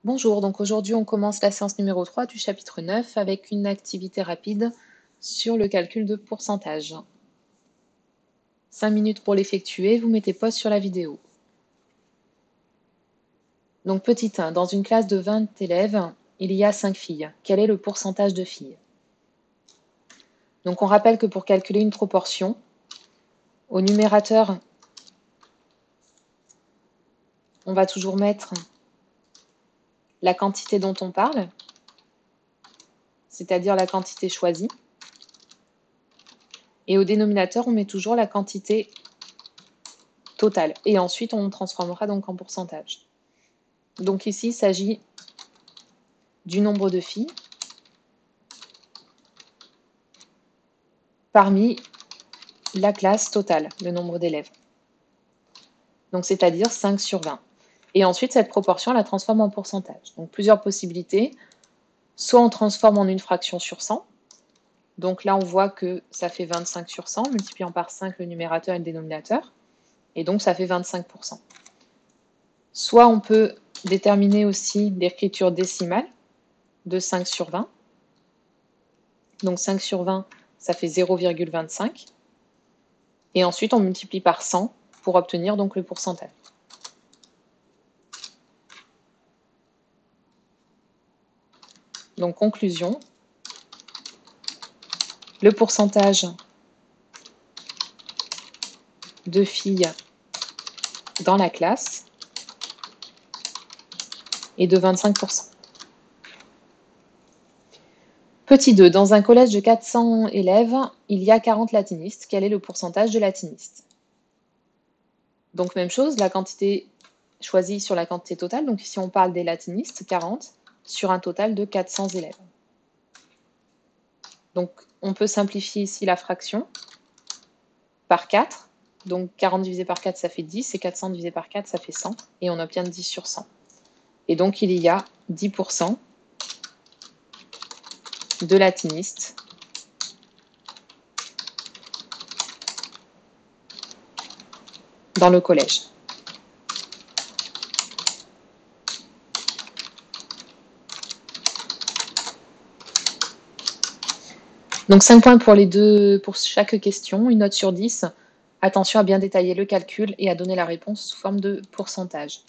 Bonjour, donc aujourd'hui on commence la séance numéro 3 du chapitre 9 avec une activité rapide sur le calcul de pourcentage. 5 minutes pour l'effectuer, vous mettez pause sur la vidéo. Donc petit 1, dans une classe de 20 élèves, il y a 5 filles. Quel est le pourcentage de filles? Donc on rappelle que pour calculer une proportion, au numérateur, on va toujours mettre la quantité dont on parle, c'est-à-dire la quantité choisie. Et au dénominateur, on met toujours la quantité totale. Et ensuite, on transformera donc en pourcentage. Donc ici, il s'agit du nombre de filles parmi la classe totale, le nombre d'élèves. Donc c'est-à-dire 5 sur 20. Et ensuite, cette proportion, on la transforme en pourcentage. Donc plusieurs possibilités. Soit on transforme en une fraction sur 100. Donc là, on voit que ça fait 25 sur 100, multipliant par 5 le numérateur et le dénominateur. Et donc, ça fait 25%. Soit on peut déterminer aussi l'écriture décimale de 5 sur 20. Donc 5 sur 20, ça fait 0,25. Et ensuite, on multiplie par 100 pour obtenir donc le pourcentage. Donc conclusion, le pourcentage de filles dans la classe est de 25%. Petit 2, dans un collège de 400 élèves, il y a 40 latinistes. Quel est le pourcentage de latinistes? Donc même chose, la quantité choisie sur la quantité totale. Donc ici on parle des latinistes, 40, sur un total de 400 élèves. Donc on peut simplifier ici la fraction par 4. Donc 40 divisé par 4, ça fait 10, et 400 divisé par 4, ça fait 100, et on obtient 10 sur 100. Et donc il y a 10% de latinistes dans le collège. Donc 5 points pour chaque question, une note sur 10. Attention à bien détailler le calcul et à donner la réponse sous forme de pourcentage.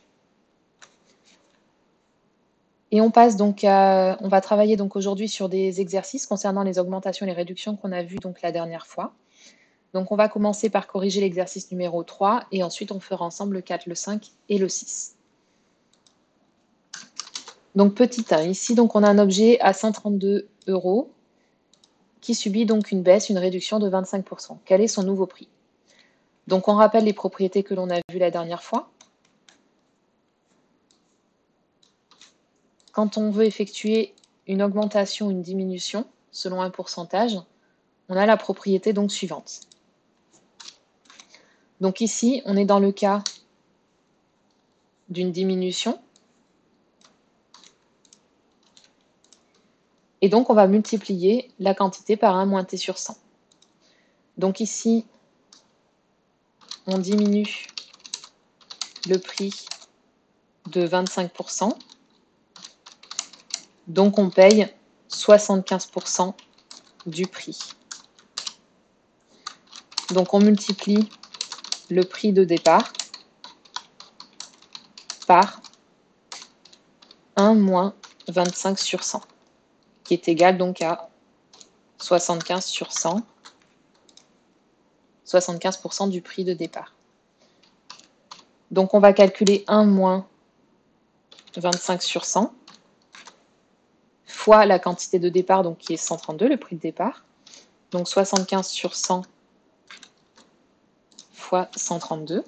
Et on passe donc on va travailler donc aujourd'hui sur des exercices concernant les augmentations et les réductions qu'on a vues donc la dernière fois. Donc on va commencer par corriger l'exercice numéro 3 et ensuite on fera ensemble le 4, le 5 et le 6. Donc petit 1, ici donc on a un objet à 132 € qui subit donc une baisse, une réduction de 25%. Quel est son nouveau prix? Donc on rappelle les propriétés que l'on a vues la dernière fois. Quand on veut effectuer une augmentation ou une diminution selon un pourcentage, on a la propriété donc suivante. Donc ici, on est dans le cas d'une diminution. Et donc, on va multiplier la quantité par 1 moins t sur 100. Donc ici, on diminue le prix de 25%. Donc, on paye 75% du prix. Donc, on multiplie le prix de départ par 1 moins 25 sur 100, qui est égal donc à 75 sur 100, 75% du prix de départ. Donc, on va calculer 1 moins 25 sur 100 fois la quantité de départ, donc qui est 132, le prix de départ. Donc 75 sur 100 fois 132.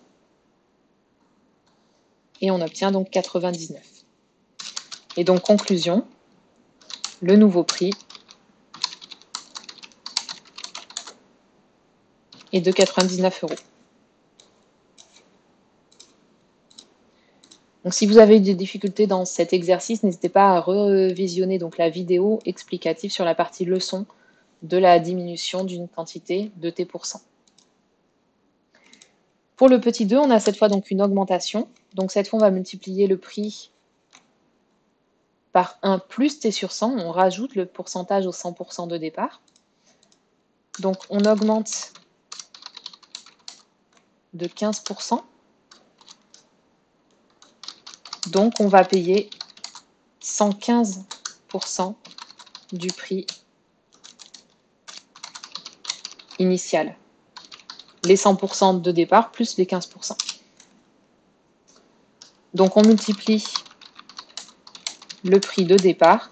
Et on obtient donc 99. Et donc conclusion, le nouveau prix est de 99 €. Donc si vous avez eu des difficultés dans cet exercice, n'hésitez pas à revisionner donc la vidéo explicative sur la partie leçon de la diminution d'une quantité de t%. Pour le petit 2, on a cette fois donc une augmentation. Donc cette fois, on va multiplier le prix par 1 plus t sur 100, on rajoute le pourcentage au 100% de départ. Donc on augmente de 15%. Donc on va payer 115% du prix initial. Les 100% de départ plus les 15%. Donc on multiplie le prix de départ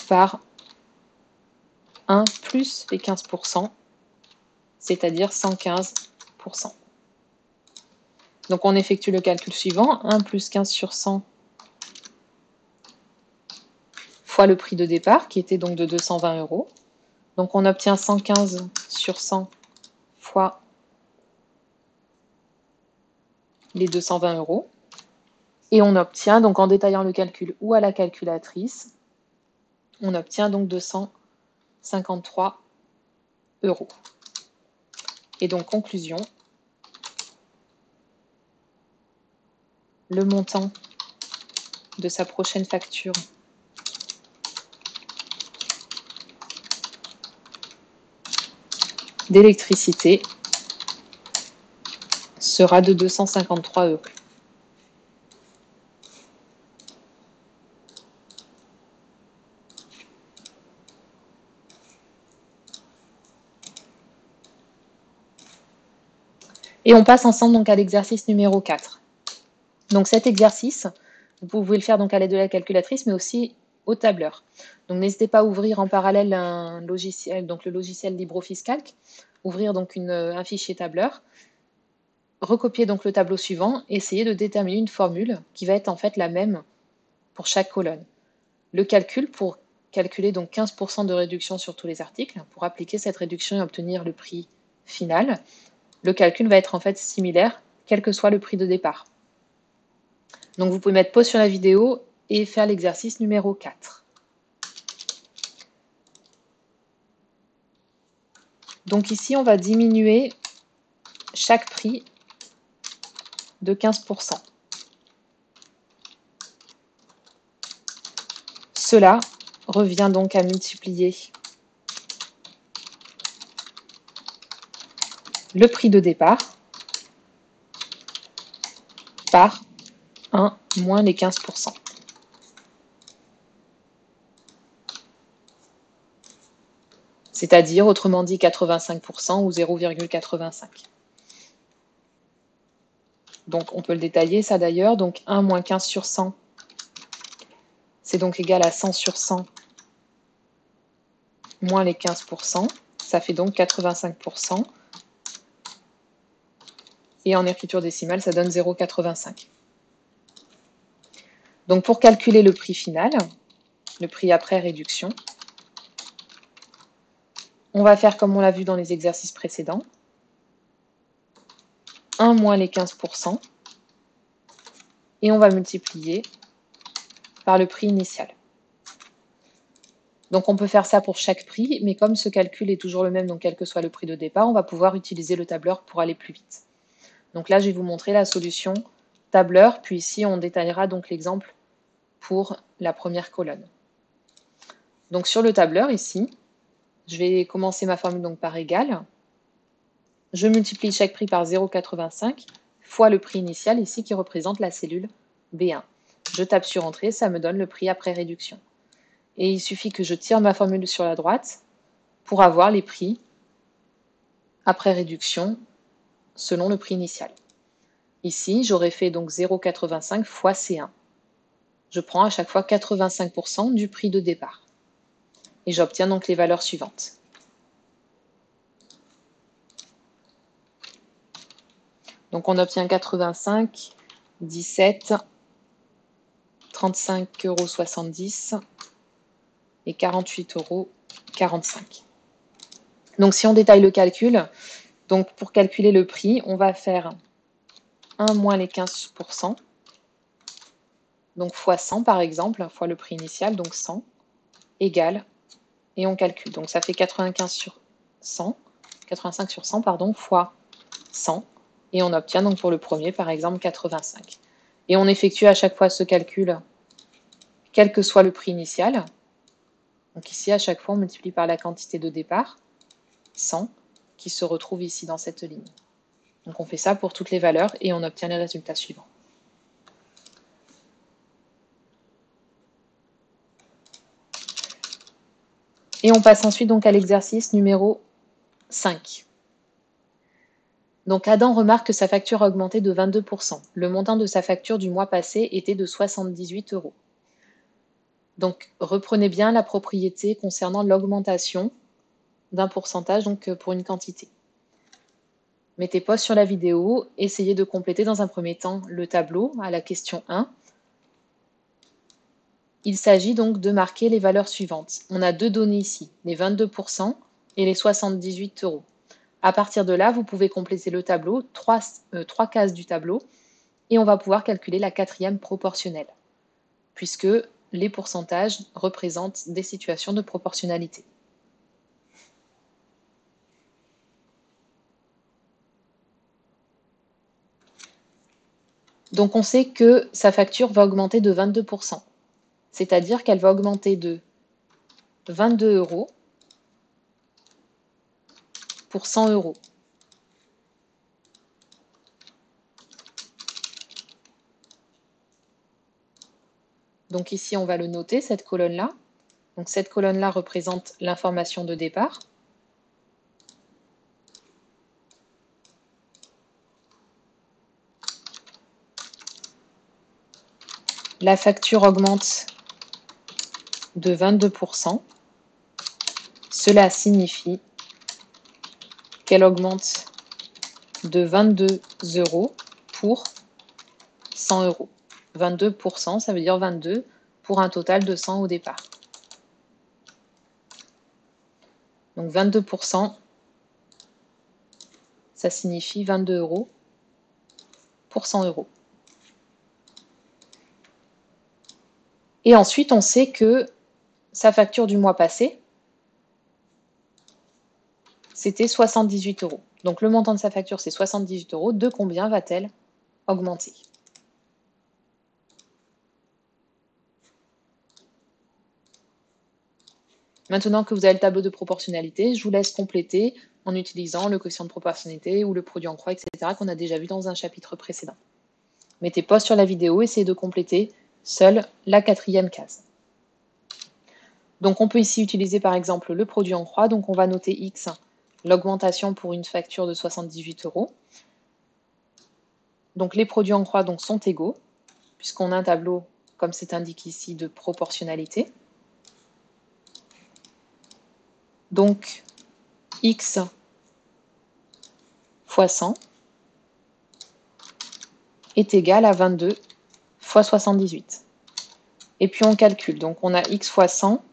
par 1 plus les 15%, c'est-à-dire 115%. Donc on effectue le calcul suivant, 1 plus 15 sur 100 fois le prix de départ, qui était donc de 220 €. Donc on obtient 115 sur 100 fois les 220 €. Et on obtient, donc en détaillant le calcul ou à la calculatrice, on obtient donc 253 €. Et donc conclusion, le montant de sa prochaine facture d'électricité sera de 253 €. Et on passe ensemble donc à l'exercice numéro 4. Donc cet exercice, vous pouvez le faire donc à l'aide de la calculatrice, mais aussi au tableur. Donc n'hésitez pas à ouvrir en parallèle un logiciel, donc le logiciel LibreOffice Calc, ouvrir donc un fichier tableur, recopier donc le tableau suivant, et essayer de déterminer une formule qui va être en fait la même pour chaque colonne. Le calcul pour calculer donc 15% de réduction sur tous les articles, pour appliquer cette réduction et obtenir le prix final. Le calcul va être en fait similaire, quel que soit le prix de départ. Donc vous pouvez mettre pause sur la vidéo et faire l'exercice numéro 4. Donc ici, on va diminuer chaque prix de 15%. Cela revient donc à multiplier le prix de départ par 1 moins les 15%. C'est-à-dire, autrement dit, 85% ou 0,85. Donc on peut le détailler ça d'ailleurs. Donc 1 moins 15 sur 100, c'est donc égal à 100 sur 100 moins les 15%. Ça fait donc 85%. Et en écriture décimale, ça donne 0,85. Donc pour calculer le prix final, le prix après réduction, on va faire comme on l'a vu dans les exercices précédents. 1 moins les 15%. Et on va multiplier par le prix initial. Donc on peut faire ça pour chaque prix, mais comme ce calcul est toujours le même, donc quel que soit le prix de départ, on va pouvoir utiliser le tableur pour aller plus vite. Donc là, je vais vous montrer la solution tableur, puis ici, on détaillera donc l'exemple pour la première colonne. Donc sur le tableur, ici, je vais commencer ma formule donc par égal. Je multiplie chaque prix par 0,85 fois le prix initial, ici, qui représente la cellule B1. Je tape sur Entrée, ça me donne le prix après réduction. Et il suffit que je tire ma formule sur la droite pour avoir les prix après réduction selon le prix initial. Ici, j'aurais fait donc 0,85 fois C1. Je prends à chaque fois 85% du prix de départ. Et j'obtiens donc les valeurs suivantes. Donc on obtient 85, 17, 35,70 € et 48,45 €. Donc si on détaille le calcul, donc pour calculer le prix, on va faire 1 moins les 15%, donc fois 100 par exemple, fois le prix initial, donc 100, égale, et on calcule. Donc ça fait 85 sur 100, pardon, fois 100, et on obtient donc pour le premier, par exemple, 85. Et on effectue à chaque fois ce calcul, quel que soit le prix initial. Donc ici, à chaque fois, on multiplie par la quantité de départ, 100, qui se retrouve ici dans cette ligne. Donc on fait ça pour toutes les valeurs et on obtient les résultats suivants. Et on passe ensuite donc à l'exercice numéro 5. Donc Adam remarque que sa facture a augmenté de 22%. Le montant de sa facture du mois passé était de 78 €. Donc reprenez bien la propriété concernant l'augmentation d'un pourcentage donc pour une quantité. Mettez pause sur la vidéo, essayez de compléter dans un premier temps le tableau à la question 1. Il s'agit donc de marquer les valeurs suivantes. On a deux données ici, les 22% et les 78 €. À partir de là, vous pouvez compléter le tableau, trois cases du tableau, et on va pouvoir calculer la quatrième proportionnelle, puisque les pourcentages représentent des situations de proportionnalité. Donc on sait que sa facture va augmenter de 22%, c'est-à-dire qu'elle va augmenter de 22 € pour 100 €. Donc ici, on va le noter, cette colonne-là. Donc cette colonne-là représente l'information de départ. La facture augmente de 22%. Cela signifie qu'elle augmente de 22 € pour 100 €. 22%, ça veut dire 22 pour un total de 100 au départ. Donc 22%, ça signifie 22 € pour 100 €. Et ensuite, on sait que sa facture du mois passé, c'était 78 €. Donc le montant de sa facture, c'est 78 €. De combien va-t-elle augmenter? Maintenant que vous avez le tableau de proportionnalité, je vous laisse compléter en utilisant le quotient de proportionnalité ou le produit en croix, etc., qu'on a déjà vu dans un chapitre précédent. Mettez pause sur la vidéo, essayez de compléter seule la quatrième case. Donc on peut ici utiliser par exemple le produit en croix, donc on va noter X, l'augmentation pour une facture de 78 €. Donc les produits en croix donc, sont égaux, puisqu'on a un tableau, comme c'est indiqué ici, de proportionnalité. Donc X fois 100 est égal à 22 fois 78. Et puis on calcule. Donc on a X fois 100,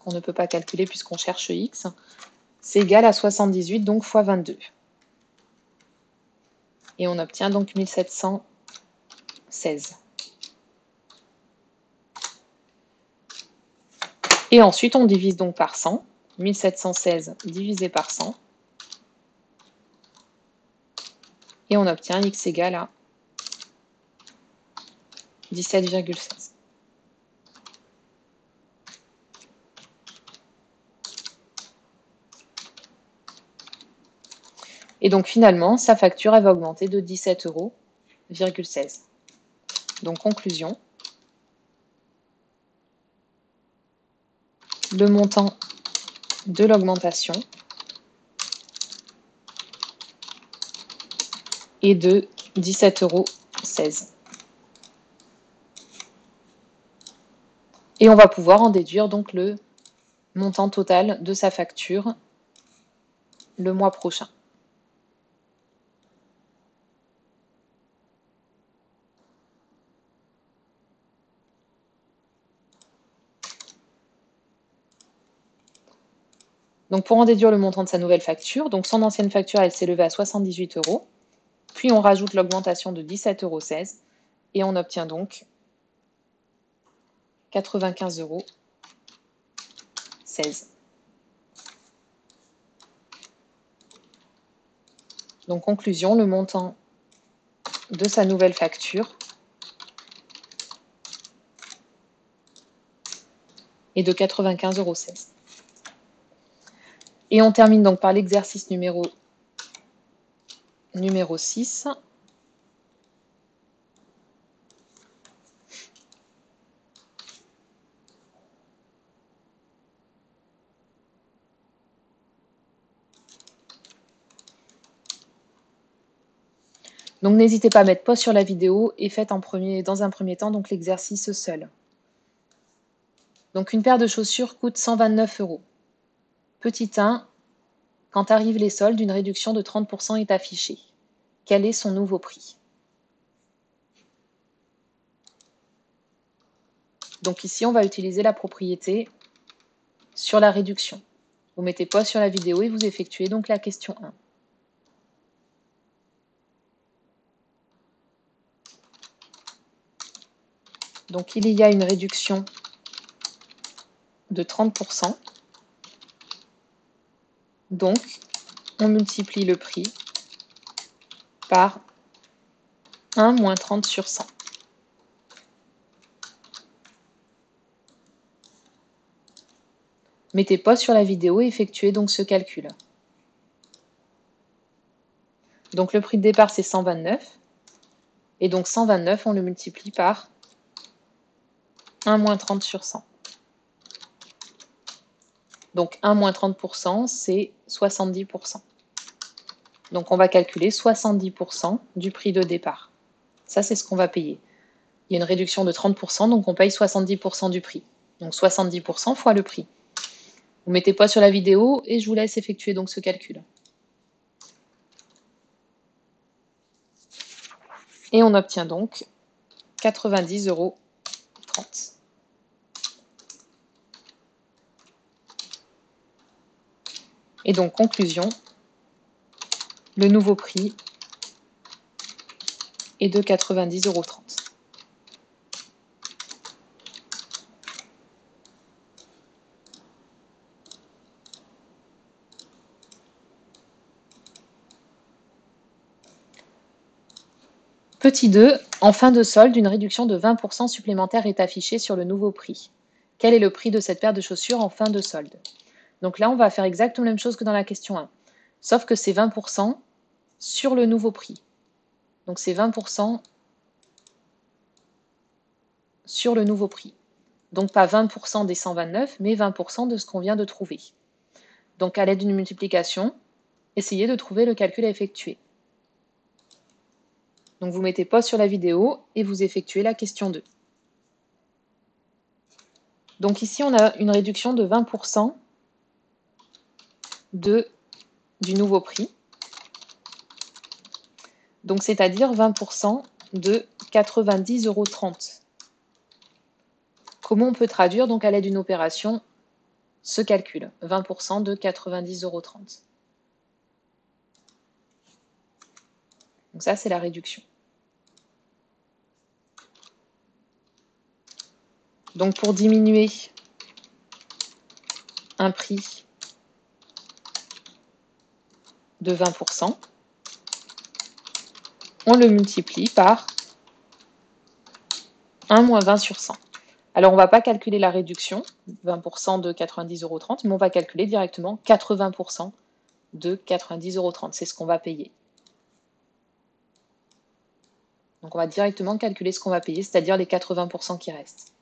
qu'on ne peut pas calculer puisqu'on cherche X, c'est égal à 78, donc fois 22. Et on obtient donc 1716. Et ensuite on divise donc par 100. 1716 divisé par 100. Et on obtient X égale à 17,16. Et donc finalement, sa facture elle va augmenter de 17,16 €. Donc conclusion, le montant de l'augmentation est de 17,16 €. Et on va pouvoir en déduire donc le montant total de sa facture le mois prochain. Donc pour en déduire le montant de sa nouvelle facture, donc son ancienne facture, elle s'élevait à 78 €. Puis on rajoute l'augmentation de 17,16 € et on obtient donc 95,16 €. Donc conclusion, le montant de sa nouvelle facture et de 95,16 €. Et on termine donc par l'exercice numéro 6. Donc n'hésitez pas à mettre pause sur la vidéo et faites dans un premier temps donc l'exercice seul. Donc une paire de chaussures coûte 129 €. Petit 1, quand arrivent les soldes, une réduction de 30 % est affichée. Quel est son nouveau prix? Donc ici, on va utiliser la propriété sur la réduction. Vous mettez pause sur la vidéo et vous effectuez donc la question 1. Donc il y a une réduction de 30 %. Donc on multiplie le prix par 1 moins 30 sur 100. Mettez pause sur la vidéo et effectuez donc ce calcul. Donc le prix de départ c'est 129. Et donc 129, on le multiplie par 1 moins 30 sur 100. Donc 1 moins 30 %, c'est 70 %. Donc on va calculer 70 % du prix de départ. Ça, c'est ce qu'on va payer. Il y a une réduction de 30 %, donc on paye 70 % du prix. Donc 70 % fois le prix. Vous mettez pause sur la vidéo et je vous laisse effectuer donc ce calcul. Et on obtient donc 90,30 €. Et donc, conclusion, le nouveau prix est de 90,30 €. Petit 2, en fin de solde, une réduction de 20 % supplémentaire est affichée sur le nouveau prix. Quel est le prix de cette paire de chaussures en fin de solde? Donc là, on va faire exactement la même chose que dans la question 1, sauf que c'est 20 % sur le nouveau prix. Donc c'est 20 % sur le nouveau prix. Donc pas 20 % des 129, mais 20 % de ce qu'on vient de trouver. Donc à l'aide d'une multiplication, essayez de trouver le calcul à effectuer. Donc vous mettez pause sur la vidéo et vous effectuez la question 2. Donc ici, on a une réduction de 20 % du nouveau prix. Donc c'est-à-dire 20 % de 90,30 €. Comment on peut traduire donc à l'aide d'une opération ce calcul? 20 % de 90,30 €. Donc ça, c'est la réduction. Donc pour diminuer un prix de 20 %, on le multiplie par 1 moins 20 sur 100. Alors on ne va pas calculer la réduction, 20 % de 90,30 €, mais on va calculer directement 80 % de 90,30 €. C'est ce qu'on va payer. Donc on va directement calculer ce qu'on va payer, c'est-à-dire les 80 % qui restent.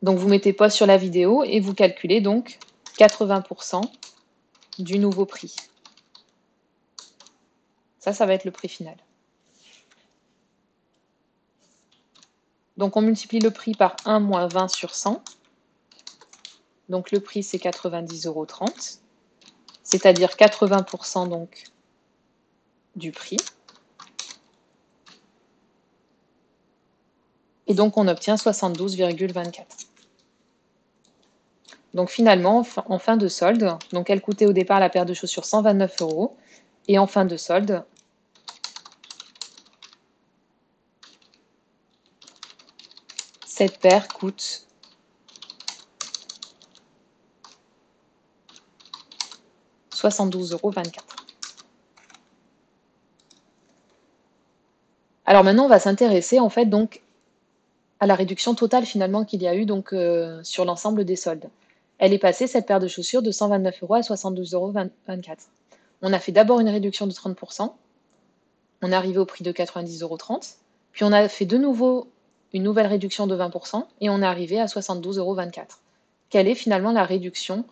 Donc vous mettez pause sur la vidéo et vous calculez donc 80 % du nouveau prix. Ça va être le prix final. Donc on multiplie le prix par 1 moins 20 sur 100. Donc le prix c'est 90,30 €, c'est-à-dire 80 % donc du prix. Et donc on obtient 72,24 €. Donc finalement, en fin de solde, donc elle coûtait au départ la paire de chaussures 129 €, et en fin de solde, cette paire coûte 72,24 €. Alors maintenant, on va s'intéresser en fait donc à la réduction totale finalement qu'il y a eu donc sur l'ensemble des soldes. Elle est passée, cette paire de chaussures, de 129 € à 72,24 €. On a fait d'abord une réduction de 30%, on est arrivé au prix de 90,30 €, puis on a fait de nouveau une nouvelle réduction de 20% et on est arrivé à 72,24 €. Quelle est finalement la réduction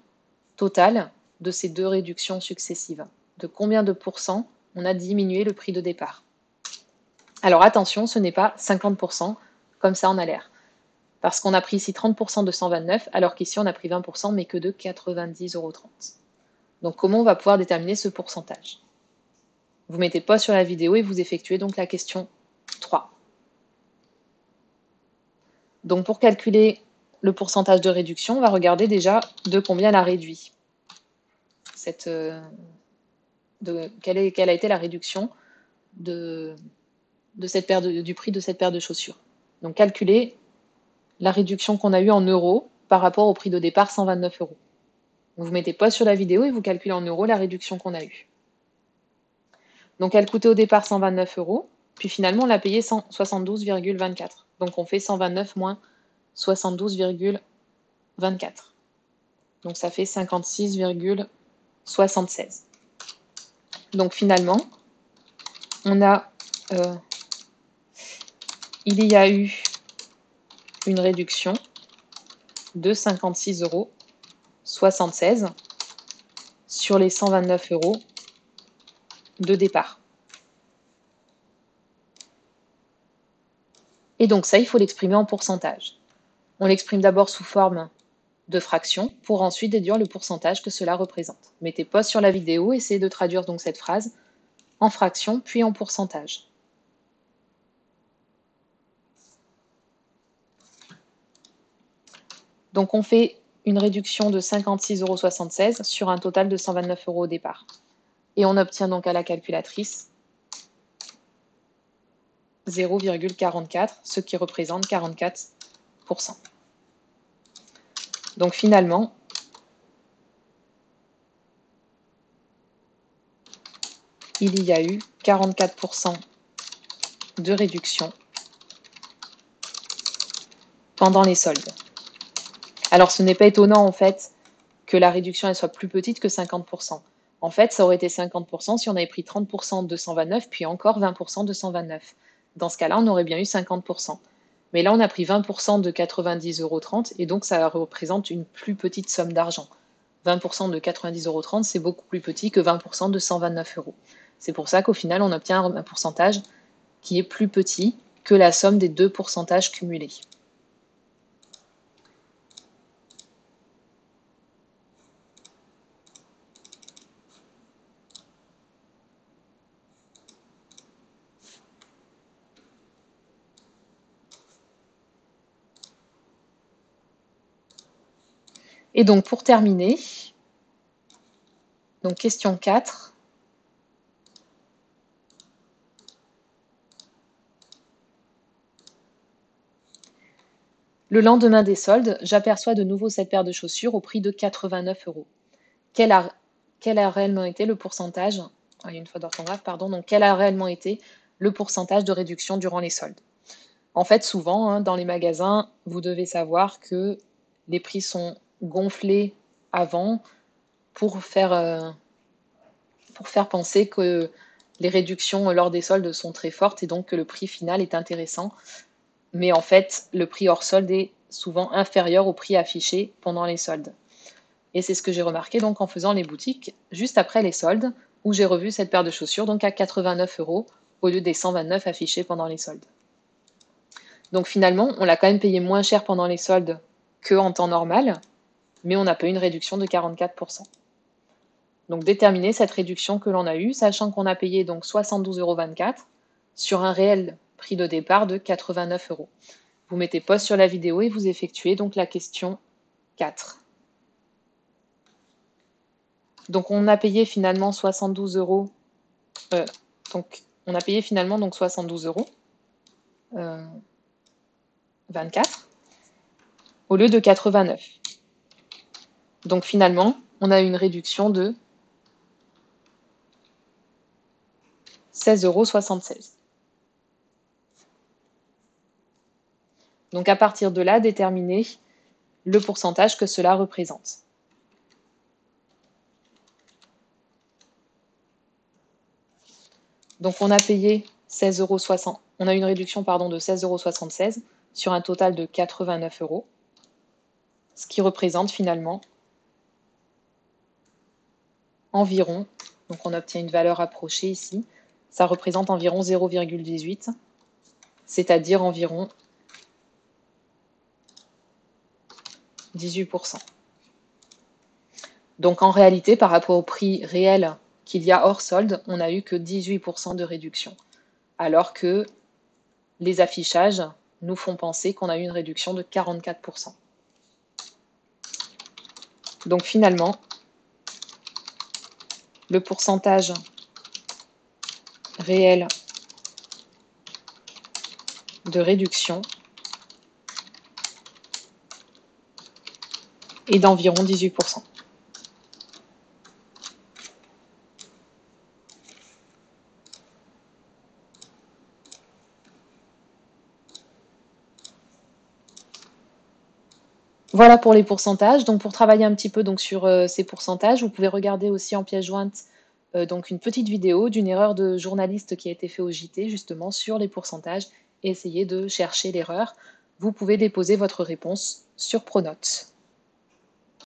totale de ces deux réductions successives? De combien de pourcents on a diminué le prix de départ? Alors attention, ce n'est pas 50%, comme ça en a l'air. Parce qu'on a pris ici 30% de 129, alors qu'ici on a pris 20%, mais que de 90,30 €. Donc comment on va pouvoir déterminer ce pourcentage? Vous mettez pause sur la vidéo et vous effectuez donc la question 3. Donc pour calculer le pourcentage de réduction, on va regarder déjà de combien elle a réduit. Quelle a été la réduction du prix de cette paire de chaussures. Donc calculer la réduction qu'on a eue en euros par rapport au prix de départ 129 €. Vous mettez pause sur la vidéo et vous calculez en euros la réduction qu'on a eue. Donc elle coûtait au départ 129 €, puis finalement on l'a payé 72,24 €. Donc on fait 129 moins 72,24. Donc ça fait 56,76. Donc finalement, il y a eu une réduction de 56,76 € sur les 129 € de départ. Et donc ça, il faut l'exprimer en pourcentage. On l'exprime d'abord sous forme de fraction pour ensuite déduire le pourcentage que cela représente. Mettez pause sur la vidéo, essayez de traduire donc cette phrase en fraction puis en pourcentage. Donc on fait une réduction de 56,76 € sur un total de 129 € au départ. Et on obtient donc à la calculatrice 0,44, ce qui représente 44%. Donc finalement, il y a eu 44% de réduction pendant les soldes. Alors ce n'est pas étonnant en fait que la réduction elle soit plus petite que 50%. En fait, ça aurait été 50% si on avait pris 30% de 129, puis encore 20% de 129. Dans ce cas-là, on aurait bien eu 50%. Mais là, on a pris 20% de 90,30 € et donc ça représente une plus petite somme d'argent. 20% de 90,30 €, c'est beaucoup plus petit que 20% de 129 €. C'est pour ça qu'au final, on obtient un pourcentage qui est plus petit que la somme des deux pourcentages cumulés. Et donc pour terminer, donc question 4. Le lendemain des soldes, j'aperçois de nouveau cette paire de chaussures au prix de 89 €. Quel a réellement été le pourcentage, il y a une faute d'orthographe, pardon, donc quel a réellement été le pourcentage de réduction durant les soldes? En fait, souvent, dans les magasins, vous devez savoir que les prix sont gonflés avant pour faire penser que les réductions lors des soldes sont très fortes et donc que le prix final est intéressant. Mais en fait, le prix hors solde est souvent inférieur au prix affiché pendant les soldes. Et c'est ce que j'ai remarqué donc en faisant les boutiques juste après les soldes, où j'ai revu cette paire de chaussures donc à 89 € au lieu des 129 affichés pendant les soldes. Donc finalement, on l'a quand même payé moins cher pendant les soldes qu'en temps normal, mais on n'a pas eu une réduction de 44%. Donc déterminer cette réduction que l'on a eue, sachant qu'on a payé donc 72,24 € sur un réel prix de départ de 89 €. Vous mettez pause sur la vidéo et vous effectuez donc la question 4. Donc on a payé finalement 72 €. On a payé finalement donc 72,24 € au lieu de 89. Donc finalement, on a une réduction de 16,76 €. Donc à partir de là, déterminer le pourcentage que cela représente. Donc on a payé 16,60 €, on a une réduction pardon, de 16,76 € sur un total de 89 €, ce qui représente finalement environ, donc on obtient une valeur approchée ici, ça représente environ 0,18, c'est-à-dire environ 18%. Donc en réalité, par rapport au prix réel qu'il y a hors solde, on n'a eu que 18% de réduction, alors que les affichages nous font penser qu'on a eu une réduction de 44%. Donc finalement, le pourcentage réel de réduction est d'environ 18%. Voilà pour les pourcentages. Donc pour travailler un petit peu donc sur ces pourcentages, vous pouvez regarder aussi en pièce jointe donc une petite vidéo d'une erreur de journaliste qui a été faite au JT justement sur les pourcentages et essayer de chercher l'erreur. Vous pouvez déposer votre réponse sur Pronote.